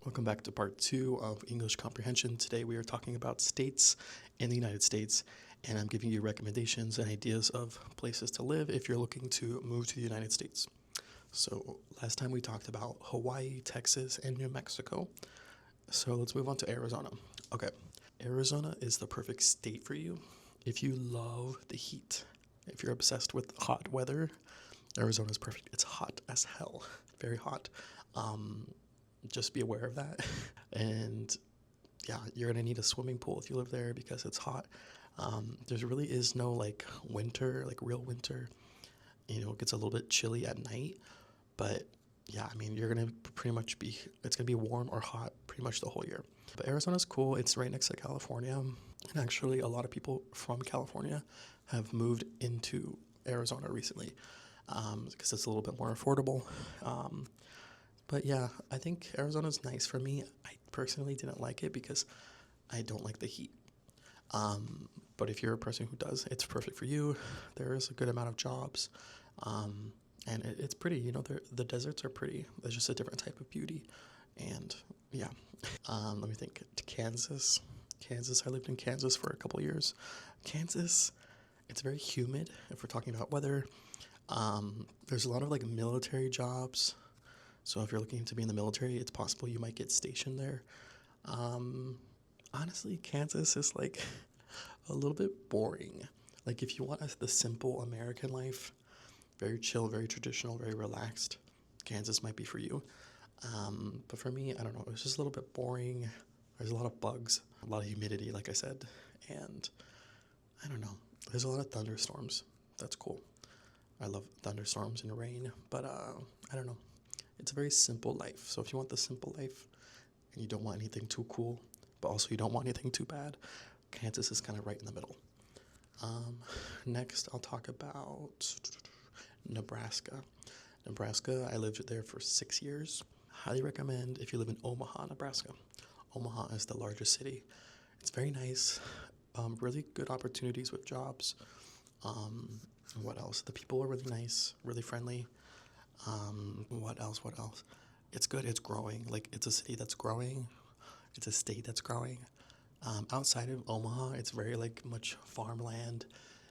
Welcome back to part 2 of English Comprehension. Today we are talking about states in the United States, and I'm giving you recommendations and ideas of places to live if you're looking to move to the United States. So last time we talked about Hawaii, Texas, and New Mexico. So let's move on to Arizona. Okay, Arizona is the perfect state for you if you love the heat. If you're obsessed with hot weather, Arizona is perfect. It's hot as hell, very hot. Just be aware of that. And yeah, you're gonna need a swimming pool if you live there because it's hot. There really is no like winter, like real winter. It gets a little bit chilly at night, but yeah, I mean, you're gonna pretty much be, it's gonna be warm or hot pretty much the whole year. But Arizona's cool. It's right next to California. And actually, a lot of people from California have moved into Arizona recently because it's a little bit more affordable. But yeah, I think Arizona's nice for me. I personally didn't like it because I don't like the heat. But if you're a person who does, it's perfect for you. There is a good amount of jobs. And it's pretty, the deserts are pretty. There's just a different type of beauty. And yeah, let me think. Kansas. I lived in Kansas for a couple years. Kansas, it's very humid if we're talking about weather. There's a lot of like military jobs. So if you're looking to be in the military, it's possible you might get stationed there. Honestly, Kansas is like a little bit boring. Like if you want the simple American life, very chill, very traditional, very relaxed, Kansas might be for you. But for me, I don't know, it was just a little bit boring. There's a lot of bugs, a lot of humidity, like I said, and I don't know. There's a lot of thunderstorms. That's cool. I love thunderstorms and rain, but I don't know. It's a very simple life. So if you want the simple life and you don't want anything too cool, but also you don't want anything too bad, Kansas is kind of right in the middle. Next, I'll talk about Nebraska. Nebraska, I lived there for 6 years. Highly recommend if you live in Omaha, Nebraska. Omaha is the largest city. It's very nice. Really good opportunities with jobs. What else? The people are really nice, really friendly. What else? It's good. It's growing. Like, it's a city that's growing. It's a state that's growing. Outside of Omaha, it's very like much farmland,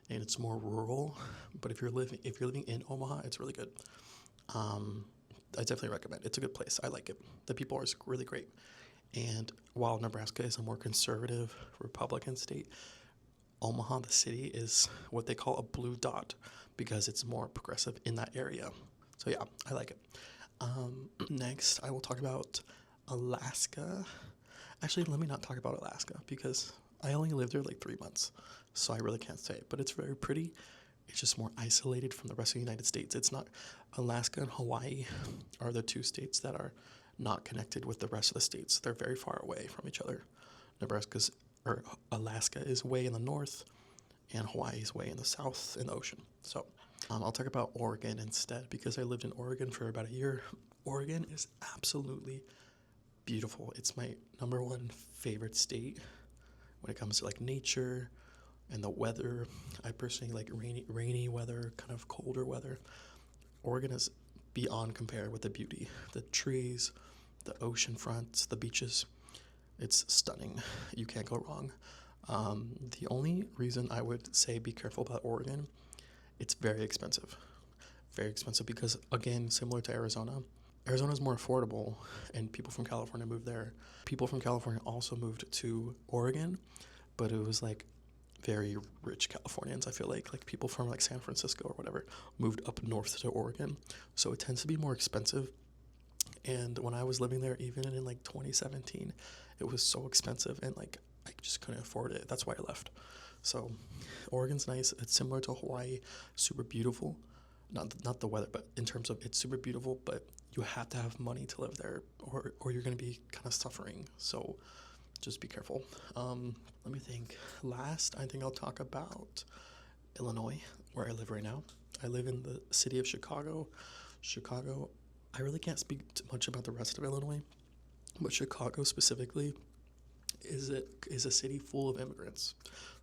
and it's more rural. But if you're living in Omaha, it's really good. I definitely recommend. It's a good place. I like it. The people are really great. And while Nebraska is a more conservative Republican state, Omaha, the city, is what they call a blue dot because it's more progressive in that area. So yeah, I like it. Next, I will talk about Alaska. Actually, let me not talk about Alaska because I only lived there like 3 months, so I really can't say it. But it's very pretty. It's just more isolated from the rest of the United States. It's not, Alaska and Hawaii are the two states that are not connected with the rest of the states. They're very far away from each other. Alaska is way in the north, and Hawaii is way in the south in the ocean. So I'll talk about Oregon instead because I lived in Oregon for about a year. Oregon is absolutely beautiful. It's my number one favorite state when it comes to like nature and the weather. I personally like rainy weather, kind of colder weather. Oregon is beyond compare with the beauty. The trees, the ocean fronts, the beaches. It's stunning. You can't go wrong. The only reason I would say be careful about Oregon, it's very expensive. Very expensive because, again, similar to Arizona, Arizona is more affordable, and people from California moved there. People from California also moved to Oregon, but it was like very rich Californians, I feel like people from like San Francisco or whatever moved up north to Oregon. So it tends to be more expensive. And when I was living there, even in like 2017, it was so expensive and like I just couldn't afford it. That's why I left. So Oregon's nice. It's similar to Hawaii, super beautiful. Not the weather, but in terms of it's super beautiful, but you have to have money to live there or you're going to be kind of suffering. So just be careful. Let me think. Last, I think I'll talk about Illinois, where I live right now. I live in the city of Chicago. Chicago, I really can't speak much about the rest of Illinois, but Chicago specifically is a city full of immigrants.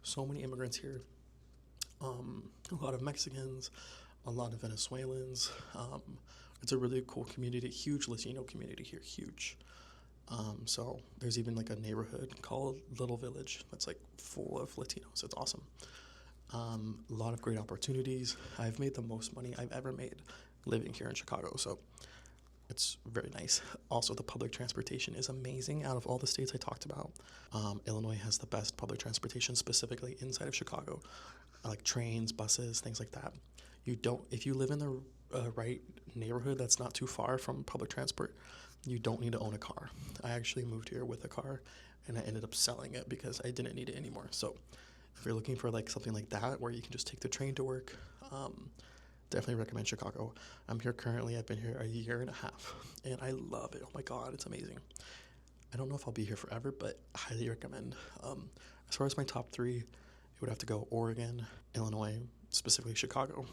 So many immigrants here. A lot of Mexicans, a lot of Venezuelans. It's a really cool community, huge Latino community here, huge. So there's even like a neighborhood called Little Village that's like full of Latinos. It's awesome. A lot of great opportunities. I've made the most money I've ever made living here in Chicago, so it's very nice. Also, the public transportation is amazing. Out of all the states I talked about, Illinois has the best public transportation, specifically inside of Chicago, like trains, buses, things like that. You don't, if you live in the right neighborhood that's not too far from public transport, you don't need to own a car. I actually moved here with a car, and I ended up selling it because I didn't need it anymore. So if you're looking for like something like that where you can just take the train to work, definitely recommend Chicago. I'm here currently. I've been here a year and a half, and I love it. Oh my God, it's amazing. I don't know if I'll be here forever, but I highly recommend. As far as my top three, it would have to go Oregon, Illinois, specifically Chicago,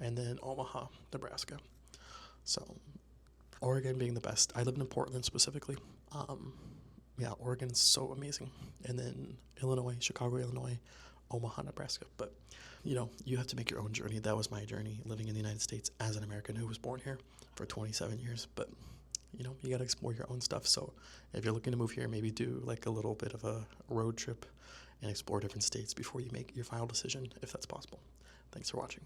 and then Omaha, Nebraska. So Oregon being the best. I lived in Portland specifically. Yeah, Oregon's so amazing. And then Illinois, Chicago, Illinois, Omaha, Nebraska. But, you have to make your own journey. That was my journey living in the United States as an American who was born here for 27 years. But, you got to explore your own stuff. So if you're looking to move here, maybe do like a little bit of a road trip and explore different states before you make your final decision, if that's possible. Thanks for watching.